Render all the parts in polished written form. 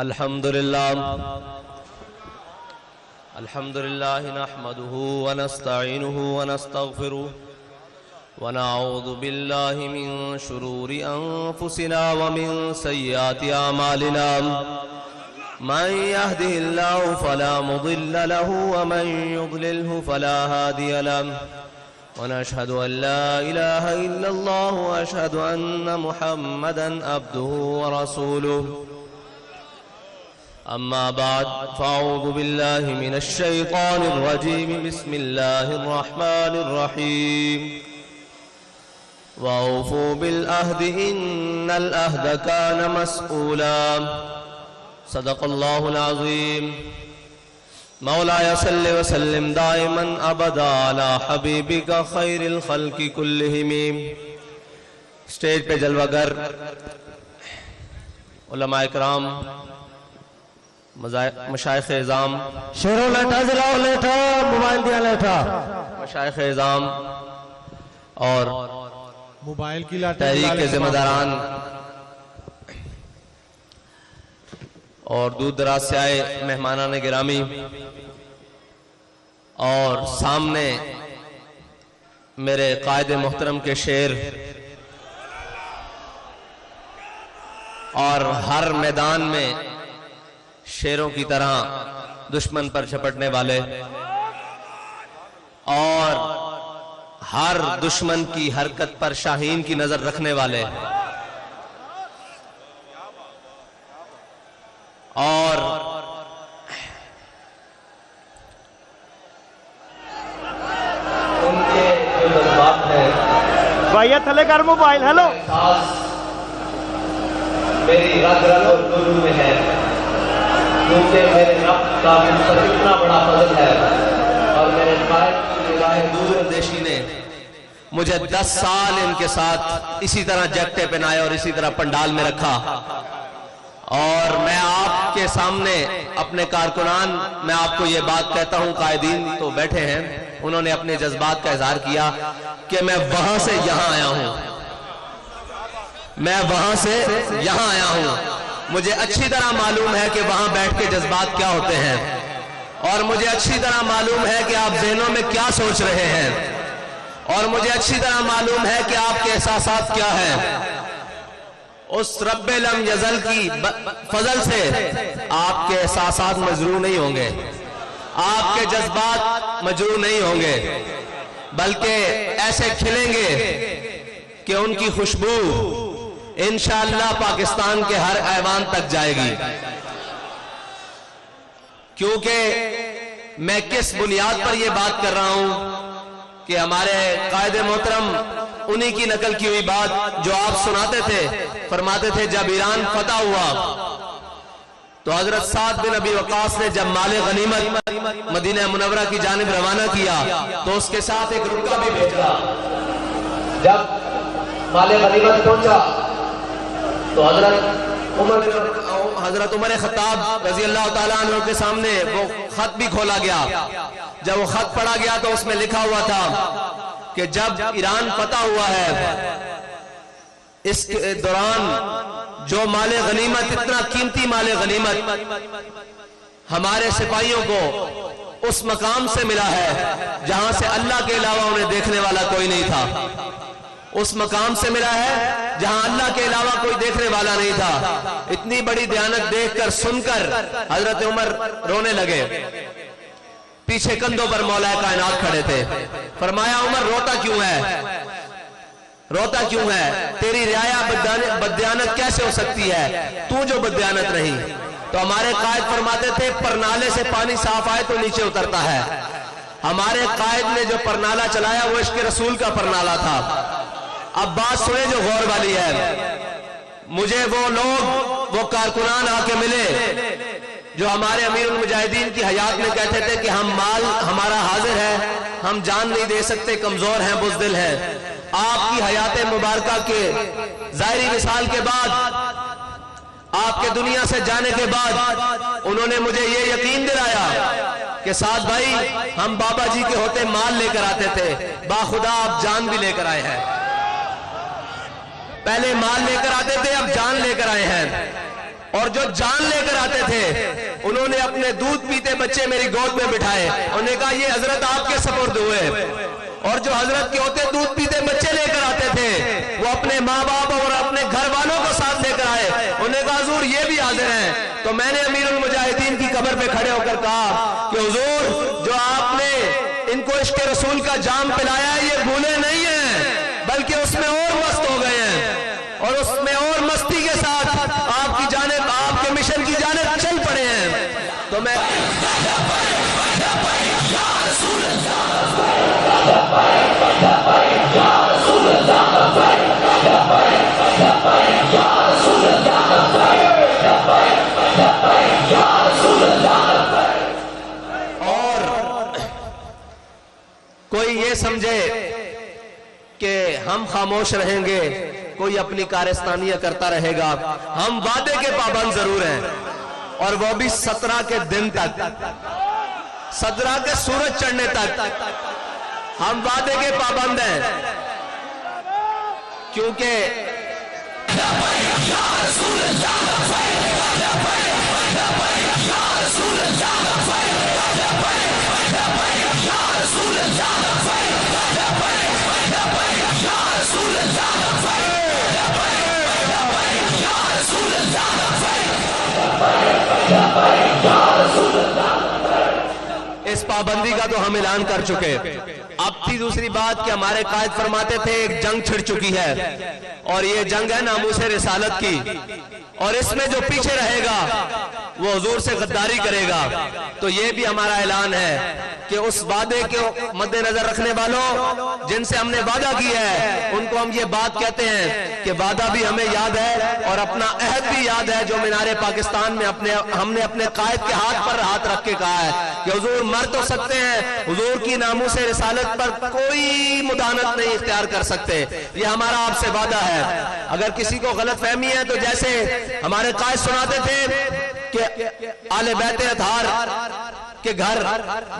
الحمدللہ نحمده ونستعینه ونستغفره ونعوذ باللہ من شرور انفسنا ومن سیئات اعمالنا من يهده الله فلا مضل له ومن يضلله فلا هادي له ونشهد أن لا إله إلا الله وأشهد أن محمدا عبده ورسوله أما بعد فأعوذ بالله من الشيطان الرجيم بسم الله الرحمن الرحيم وأوفوا بالعهد إن العهد كان مسؤولا صدق الله العظيم مولاي صل وسلم دائما ابدا على حبيبك خير الخلق كلهم. سٹیج پہ جلوہ گر علماء کرام، مشائخ اعظام، شیروں لیٹا ذراؤ لیٹا موبائل دیا لیٹا، مشائخ اعظام اور موبائل کی لاٹا تحریک کے ذمہ داران اور دور دراز سے آئے مہمانان گرامی، اور سامنے میرے قائد محترم کے شیر، اور ہر میدان میں شیروں کی طرح دشمن پر جھپٹنے والے اور ہر دشمن کی حرکت پر شاہین کی نظر رکھنے والے، اور ان کے جو جذبات ہیں بھائیہ تھلے کر موبائل، ہیلو، میری رگ رگ اور گلو میں ہے، کیونکہ میرے رب کا مجھ پر اتنا بڑا فضل ہے، اور میرے قائد کی نگاہ دور اندیشی نے مجھے 10 سال ان کے ساتھ اسی طرح جگٹے پہنائے اور اسی طرح پنڈال میں رکھا. اور میں آپ کے سامنے اپنے کارکنان، میں آپ کو یہ بات کہتا ہوں، قائدین تو بیٹھے ہیں، انہوں نے اپنے جذبات کا اظہار کیا کہ میں وہاں سے یہاں آیا ہوں، میں وہاں سے یہاں آیا ہوں. مجھے اچھی طرح معلوم ہے کہ وہاں بیٹھ کے جذبات کیا ہوتے ہیں، اور مجھے اچھی طرح معلوم ہے کہ آپ ذہنوں میں کیا سوچ رہے ہیں، اور مجھے اچھی طرح معلوم ہے کہ آپ کے احساسات کیا ہیں. اس رب لم یزل کی فضل سے آپ کے احساسات مجروح نہیں ہوں گے، آپ کے جذبات مجروح نہیں ہوں گے، بلکہ ایسے کھلیں گے کہ ان کی خوشبو انشاءاللہ پاکستان کے ہر ایوان تک جائے گی. کیونکہ میں کس بنیاد پر یہ بات کر رہا ہوں کہ ہمارے قائد محترم انہی کی نقل کی ہوئی بات جو آپ سناتے تھے، فرماتے تھے جب ایران فتح ہوا تو حضرت سعد بن ابی وقاص نے جب مال غنیمت مدینہ منورہ کی جانب روانہ کیا تو اس کے ساتھ ایک رکا بھی بھیجا. جب مال غنیمت پہنچا تو حضرت عمر خطاب رضی اللہ تعالیٰ عنہ کے سامنے وہ خط بھی کھولا گیا. جب وہ خط پڑھا گیا تو اس میں لکھا ہوا تھا کہ جب ایران فتح ہوا ہے اس دوران جو مال غنیمت، اتنا قیمتی مال غنیمت ہمارے سپاہیوں کو اس مقام سے ملا ہے جہاں سے اللہ کے علاوہ انہیں دیکھنے والا کوئی نہیں تھا، اس مقام سے ملا ہے جہاں اللہ کے علاوہ کوئی دیکھنے والا نہیں تھا. اتنی بڑی دیانت دیکھ کر سن کر حضرت عمر رونے لگے. پیچھے کندھوں پر مولا کائنات کھڑے تھے. فرمایا عمر روتا کیوں ہے، روتا کیوں ہے؟ تیری رعایا بددیانت کیسے ہو سکتی ہے، تو جو بددیانت نہیں. تو ہمارے قائد فرماتے تھے پرنالے سے پانی صاف آئے تو نیچے اترتا ہے. ہمارے قائد نے جو پرنالہ چلایا وہ عشق رسول کا پرنالہ تھا. اب بات سنیں جو غور والی ہے. مجھے وہ لوگ، وہ کارکنان آ کے ملے جو ہمارے امیر المجاہدین کی حیات میں کہتے تھے کہ ہم مال ہمارا حاضر ہے، ہم جان نہیں دے سکتے، کمزور ہیں، بزدل ہیں. آپ کی حیات مبارکہ کے ظاہری وصال کے بعد، آپ کے دنیا سے جانے کے بعد انہوں نے مجھے یہ یقین دلایا کہ سعد بھائی ہم بابا جی کے ہوتے مال لے کر آتے تھے، باخدا آپ جان بھی لے کر آئے ہیں. پہلے مال لے کر آتے تھے، اب جان لے کر آئے ہیں، اور جو جان لے کر آتے تھے انہوں نے اپنے دودھ پیتے بچے میری گود میں بٹھائے، انہوں نے کہا یہ حضرت آپ کے سپرد ہوئے، اور جو حضرت کے ہوتے دودھ پیتے بچے لے کر آتے تھے وہ اپنے ماں باپ اور اپنے گھر والوں کو ساتھ لے کر آئے، انہوں نے کہا حضور یہ بھی حاضر ہیں۔ تو میں نے امیر المجاہدین کی قبر پہ کھڑے ہو کر کہا کہ حضور جو آپ نے ان کو عشق رسول کا جام پلایا ہے یہ بھولے نہیں ہیں، بلکہ اس میں اور مست ہو گئے ہیں، اور اس میں اور مستی کے ساتھ آپ کی جانب، آپ کے مشن کی جانب چل پڑے ہیں۔ تو میں اور کوئی یہ سمجھے کہ ہم خاموش رہیں گے، کوئی اپنی کارستانیہ کرتا رہے گا، ہم وعدے کے پابند ضرور ہیں، اور وہ بھی 17 کے دن تک، 17 کے سورج چڑھنے تک ہم وعدے کے پابند ہیں، کیونکہ اس پابندی کا تو ہم اعلان کر چکے۔ اب تھی دوسری بات کہ ہمارے قائد فرماتے تھے ایک جنگ چھڑ چکی ہے، اور یہ جنگ ہے ناموس رسالت کی، اور اس میں جو پیچھے رہے گا وہ حضور سے غداری کرے گا۔ تو یہ بھی ہمارا اعلان ہے کہ اس وعدے کے مد نظر رکھنے والوں جن سے ہم نے وعدہ کیا ہے ان کو ہم یہ بات کہتے ہیں کہ وعدہ بھی ہمیں یاد ہے اور اپنا عہد بھی یاد ہے جو مینار پاکستان میں ہم نے اپنے قائد کے ہاتھ پر ہاتھ رکھ کے کہا ہے کہ حضور مر تو سکتے ہیں، حضور کی ناموس رسالت پر کوئی مداہنت نہیں اختیار کر سکتے، یہ ہمارا آپ سے وعدہ ہے۔ اگر کسی کو غلط فہمی ہے تو جیسے ہمارے قائد سناتے تھے کہ آل بیت اطہار کے گھر،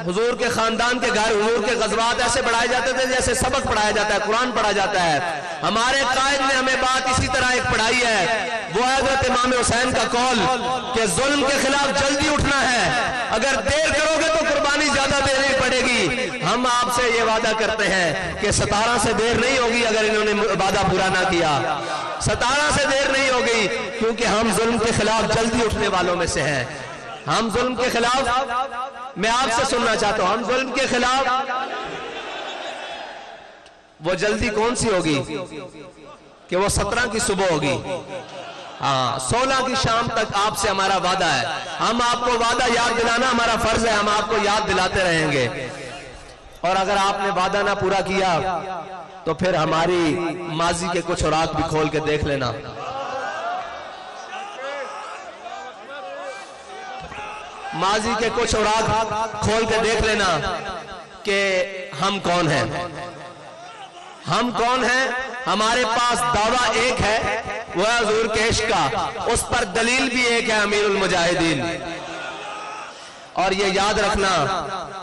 حضور کے خاندان کے گھر، حضور کے غزوات ایسے پڑھائے جاتے تھے جیسے سبق پڑھایا جاتا ہے، قرآن پڑھا جاتا ہے۔ ہمارے قائد نے ہمیں بات اسی طرح ایک پڑھائی ہے، وہ حضرت امام حسین کا قول کہ ظلم کے خلاف جلدی اٹھنا ہے، اگر دیر کرو گے تو قربانی زیادہ دینی پڑے گی۔ ہم آپ سے یہ وعدہ کرتے ہیں کہ 17 سے دیر نہیں ہوگی اگر انہوں نے وعدہ پورا نہ کیا، 17 سے دیر نہیں ہوگی، کیونکہ ہم ظلم کے خلاف جلدی اٹھنے والوں میں سے ہیں۔ ہم ظلم کے خلاف، میں آپ سے سننا چاہتا ہوں، ہم ظلم کے خلاف، وہ جلدی کون سی ہوگی کہ وہ 17 کی صبح ہوگی، 16 کی شام تک آپ سے ہمارا وعدہ ہے۔ ہم آپ کو وعدہ یاد دلانا ہمارا فرض ہے، ہم آپ کو یاد دلاتے رہیں گے، اور اگر آپ نے وعدہ نہ پورا کیا تو پھر ہماری ماضی کے کچھ اوراق بھی کھول کے دیکھ لینا۔ ماضی کے کچھ اوراق کھول کے دیکھ لینا کہ ہم کون ہیں، ہم کون ہیں۔ ہمارے پاس دعویٰ ایک ہے، وہ ہے حضور کے عشق کا، اس پر دلیل بھی ایک ہے امیر المجاہدین۔ اور یہ یاد رکھنا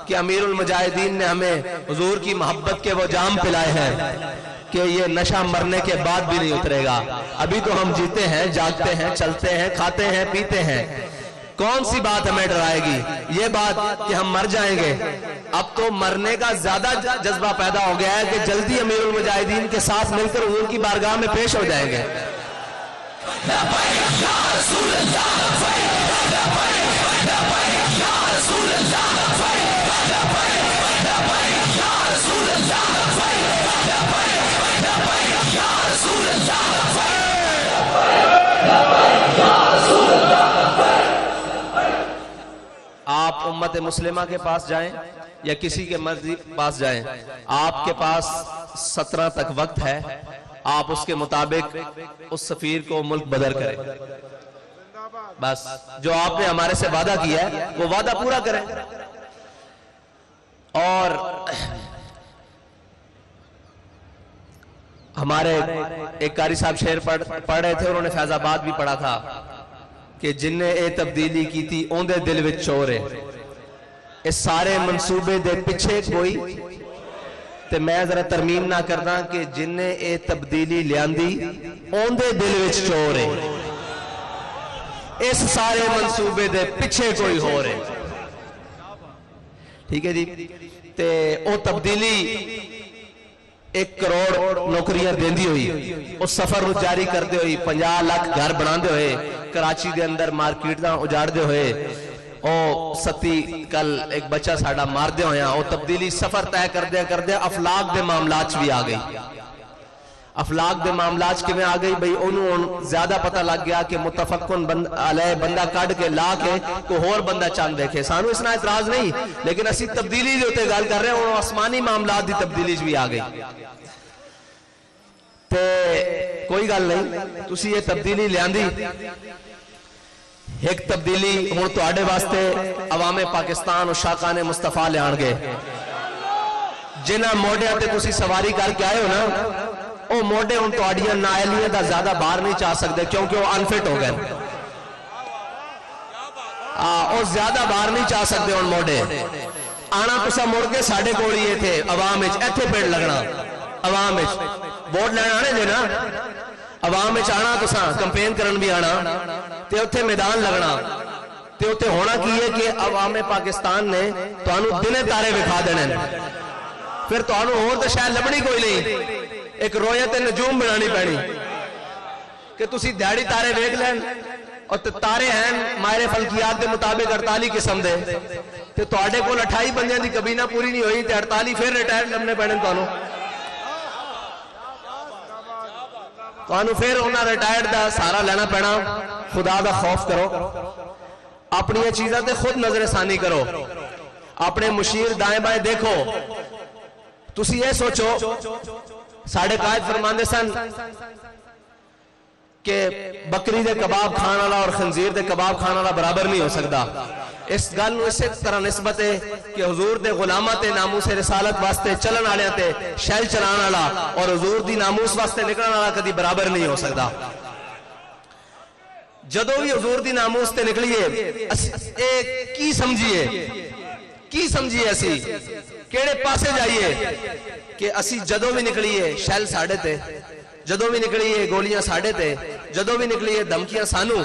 کہ امیر المجاہدین نے ہمیں حضور کی محبت کے وہ جام پلائے ہیں کہ یہ نشہ مرنے کے بعد بھی نہیں اترے گا۔ ابھی تو ہم جیتے ہیں، جاگتے ہیں، چلتے ہیں، کھاتے ہیں، پیتے ہیں، کون سی بات ہمیں ڈرائے گی؟ یہ بات کہ ہم مر جائیں گے۔ اب تو مرنے کا زیادہ جذبہ پیدا ہو گیا ہے کہ جلدی امیر المجاہدین کے ساتھ مل کر حضور کی بارگاہ میں پیش ہو جائیں گے۔ آپ امت مسلمہ کے پاس جائیں یا کسی کے مرضی پاس جائیں، آپ کے پاس 17 تک وقت ہے، آپ اس کے مطابق اس سفیر کو ملک بدر کریں۔ بس جو آپ نے ہمارے سے وعدہ کیا ہے وہ وعدہ پورا کریں۔ اور ہمارے ایک قاری صاحب شعر پڑھ رہے تھے، انہوں نے فیض آباد بھی پڑھا تھا کہ جن نے اے تبدیلی کی تھی اوندے دل وچ چور ہے، اس سارے منصوبے دے پیچھے کوئی تے میں ذرا ترمیم نہ کرنا کہ جن نے اے تبدیلی لیاندی اوندے دل وچ چور ہے، اس سارے منصوبے دے پیچھے کوئی ہو رہے، ٹھیک ہے جی۔ تے او تبدیلی 1 کروڑ نوکریاں دیندی ہوئی، اس سفر رو جاری کردے ہوئی، 50 لاکھ گھر بناندے ہوئے، کراچی دے اندر مارکیٹ دا اجاڑ دے ہوئے، او ستی کل ایک بچہ ساڑا مار دے ہویا، او تبدیلی سفر طے کردے افلاق دے معاملات بھی آ گئی۔ افلاق دے معاملات کے میں آ گئی بھئی انہوں زیادہ پتہ لگ گیا کہ متفقن علیہ بندہ کاٹ کے لا کے کوئی اور بندہ چاند دیکھے، سانو اس نہ اعتراض نہیں، لیکن اسی تبدیلی جو تے گال کر رہے ہیں انہوں آسمانی معاملات دی تبدیلی بھی آ گئی۔ تے کوئی گال نہیں، تسی یہ تبدیلی لیاندی، ایک تبدیلی ہوں تو آڑے واسطے عوام پاکستان اور شاقان مصطفیٰ لے آنگے، جنہ موڈے آتے تسی سواری کر کے آئے ہو نا، او موڈے ہوں تو آڑیاں نائلیاں دا زیادہ باہر نہیں چاہ سکتے کیونکہ وہ انفٹ ہو گئے، او زیادہ باہر نہیں چاہ سکتے ان موڈے آنا تسا موڑ کے ساڑھے کوڑیے تھے عوام اچھ ایتھے پیڑ لگنا، عوام اچھ ووٹ لینا آنے جے نا، عوام اچھ آنا تسا کمپین کرن بھی آنا تے اتھے میدان لگنا تے اتھے ہونا کی ہے کہ عوام پاکستان نے تو انہوں دنے تارے بکھا دینے، پھر تو انہوں اور تو شاید لبنی کوئی نہیں، ایک رویت نجوم بنانی پڑی کہ تسی دیڑی تارے ویک لین، اور تارے ہیں ماہر فلکیات دے مطابق 48 قسم دے، تے تو آڑے کو 28 بندیاں دی کبینہ پوری نہیں ہوئی تے 48 پھر ریٹائر لبنے پڑھیں تو انہوں پھر انہاں ریٹائر دا سارا لینا پینا۔ خدا دا خوف کرو، اپنی یہ چیزیں تے خود نظر ثانی کرو، اپنے مشیر دائیں بائیں دیکھو، تسی یہ سوچو ساڑھے قائد فرماندے سن کہ بکری دے کباب کھانا والا اور خنزیر دے کباب کھانا والا برابر نہیں ہو سکتا۔ اس گل نو اسی طرح نسبت ہے کہ حضور دے غلامات ناموس رسالت واسطے چلن والے تے شیل چلان والا اور حضور دی ناموس واسطے نکلن والا کدی برابر نہیں ہو سکتا۔ جدو بھی حضور دی ناموس تے نکلیے کی سمجھیے اسی کیڑے پاسے جائیے کہ اسی جدو بھی نکلیے شیل ساڑھے تے، جدو بھی نکلیے گولیاں ساڑھے تے، جدو بھی نکلیے دھمکیاں سانو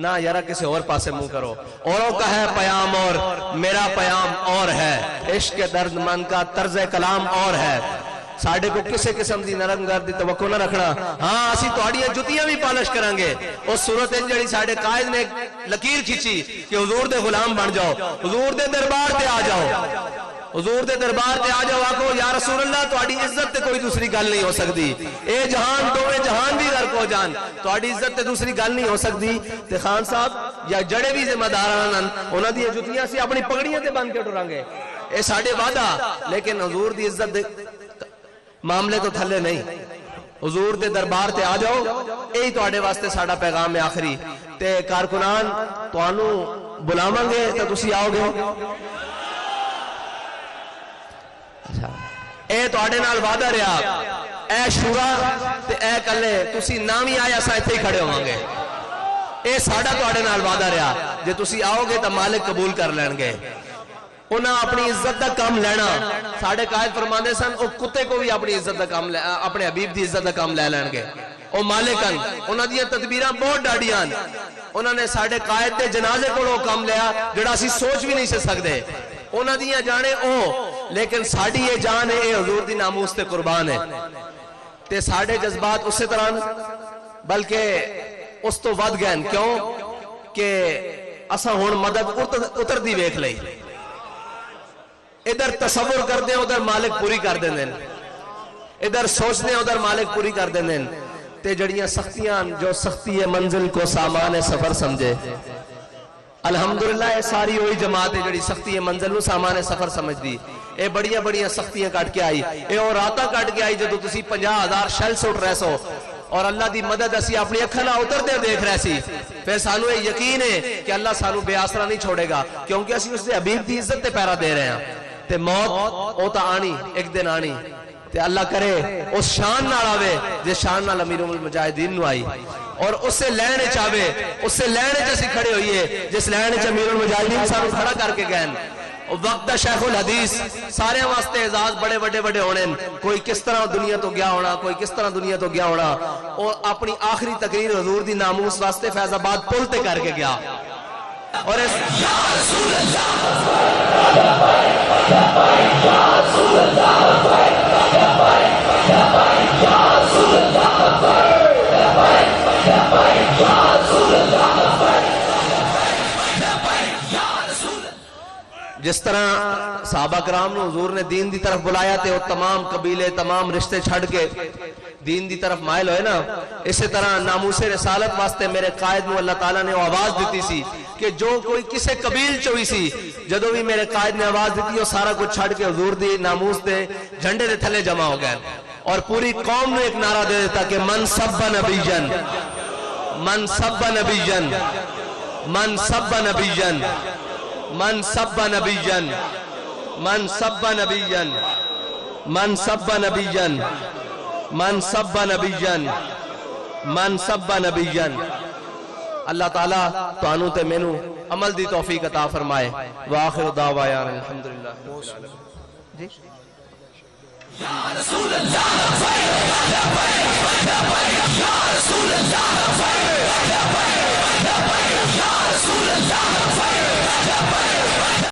نہ یارا کسی اور پاسے منہ کرو، اوروں کا ہے پیام اور میرا پیام اور ہے، عشق درد من کا طرز کلام اور ہے، ساڑھے کو کسے قسم دی نرم گردی توقع نہ رکھنا۔ ہاں اسی توڑیاں جتیاں بھی پالش کرانگے، اس صورت جڑی ساڑھے قائد نے لکیر کھیچی کہ حضور دے غلام بن جاؤ، حضور دے دربار تے آ جاؤ، حضور دے دربار تے آ جاؤ، آکو یا رسول اللہ تواڈی عزت تے کوئی دوسری گل نہیں ہو سکتی، اے جہان دوے جہان بھی غرق ہو جان، تواڈی عزت تے دوسری گل نہیں ہو سکتی۔ تے خان صاحب یا جڑے بھی ذمہ داران انہاں دی جتیاں سی اپنی پگڑیاں تے بن کے ٹرانگے، اے ساڈے وعدہ، لیکن حضور دی عزت دے معاملے تو تھلے نہیں، حضور دے دربار تے آ جاؤ، یہی تواڈے واسطے ساڈا پیغام ہے آخری۔ تے کارکنان تانوں بلاواں گے تے تسی آؤ گے، اے تواڈے نال وعدہ رہا، اے شورا تے اے کلے تسی نامی آئے اساں ایتھے ہی کھڑے ہوواں گے، اے ساڈا تواڈے نال وعدہ رہا، جے تسی آؤ گے تے مالک قبول کر لین گے۔ انہاں اپنی عزت دا کام لینا، ساڑھے قائد فرماندے سن او کتے کو بھی اپنی عزت دا کام اپنے حبیب دی عزت دا کام لے لین گے، او مالکن انہاں دی تدبیراں بہت ڈاڑیاں، انہاں نے ساڑھے قائد دے جنازے کو وہ کام لیا جڑا اسی سوچ بھی نہیں سے سکتے، انہاں دیاں جانے او، لیکن ساڑھی یہ جان ہے اے حضور دی ناموس تے قربان ہے، تے ساڑھے جذبات اسی طرح بلکہ اس تو ود گئن، کیوں کہ اساں ہون مدد اتر دی ویکھ لئی، ادھر تصور کر دیں ادھر مالک پوری کر دیں دیں، ادھر سوچ دیں ادھر مالک پوری کر دیں دیں، تے جڑیاں سختیاں جو سختی منزل کو سامان سفر سمجھے، الحمدللہ اے ساری ہوئی جماعت ہے جڑی سختی منزل نو سامان سفر سمجھ دی، اے بڑیاں بڑیاں سختیاں کٹ کے آئی، اے اور راتاں کٹ کے آئی جدو تسی 50,000 شیل سٹ رہے سو، اور اللہ دی مدد اسی اپنی اکھنا اتر دے دیکھ رہے سی، پھر سانو یہ یقین ہے کہ اللہ سانو بے آسرا نہیں چھوڑے گا، کیونکہ اسی اس دے حبیب دی عزت تے پیرا دے رہے ہیں، تے موت او تا آنی ایک دن آنی، تے اللہ کرے اس شان نال آوے جس شان نال امیر المجاہدین نو آئی، اور اس سے لینے چاہوے، اس سے لینے چاہے کھڑے ہوئیے جس لینے چاہے امیر المجاہدین سانو کھڑا کر کے گئن، وقت شیخ الحدیث سارے واسطے اعزاز بڑے بڑے بڑے ہونے، کوئی کس طرح دنیا تو گیا ہونا، کوئی کس طرح دنیا تو گیا ہونا، اور اپنی آخری تقریر حضور دی ناموس واسطے فیض آباد پل تے کر کے گیا، اور یا رسول جس طرح صحابہ کرام نے حضور نے دین دی طرف بلایا تے وہ تمام قبیلے تمام رشتے چھڑ کے دین دی طرف مائل ہوئے نا، اسی طرح ناموس رسالت واسطے میرے قائد میں اللہ تعالیٰ نے وہ آواز دیتی سی کہ جو کوئی کسے قبیل چوئی سی، جدو بھی میرے قائد نے آواز دیتی وہ سارا کچھ چھڑ کے حضور دی ناموس دے جھنڈے دے تھلے جمع ہو گئے، اور پوری قوم نے ایک نعرہ دے دیتا کہ من سب نبیجن، من سب نبیجن، من سب نبیجن، من سب نبیجن، من سب نبیجن، من سب نبیجن، من سب نبیجن، من سب نبیجن۔ اللہ تعالیٰ تو انو تے مینو عمل دی توفیق عطا فرمائے۔ وآخر دعوایان الحمدللہ۔ جی یا رسول اللہ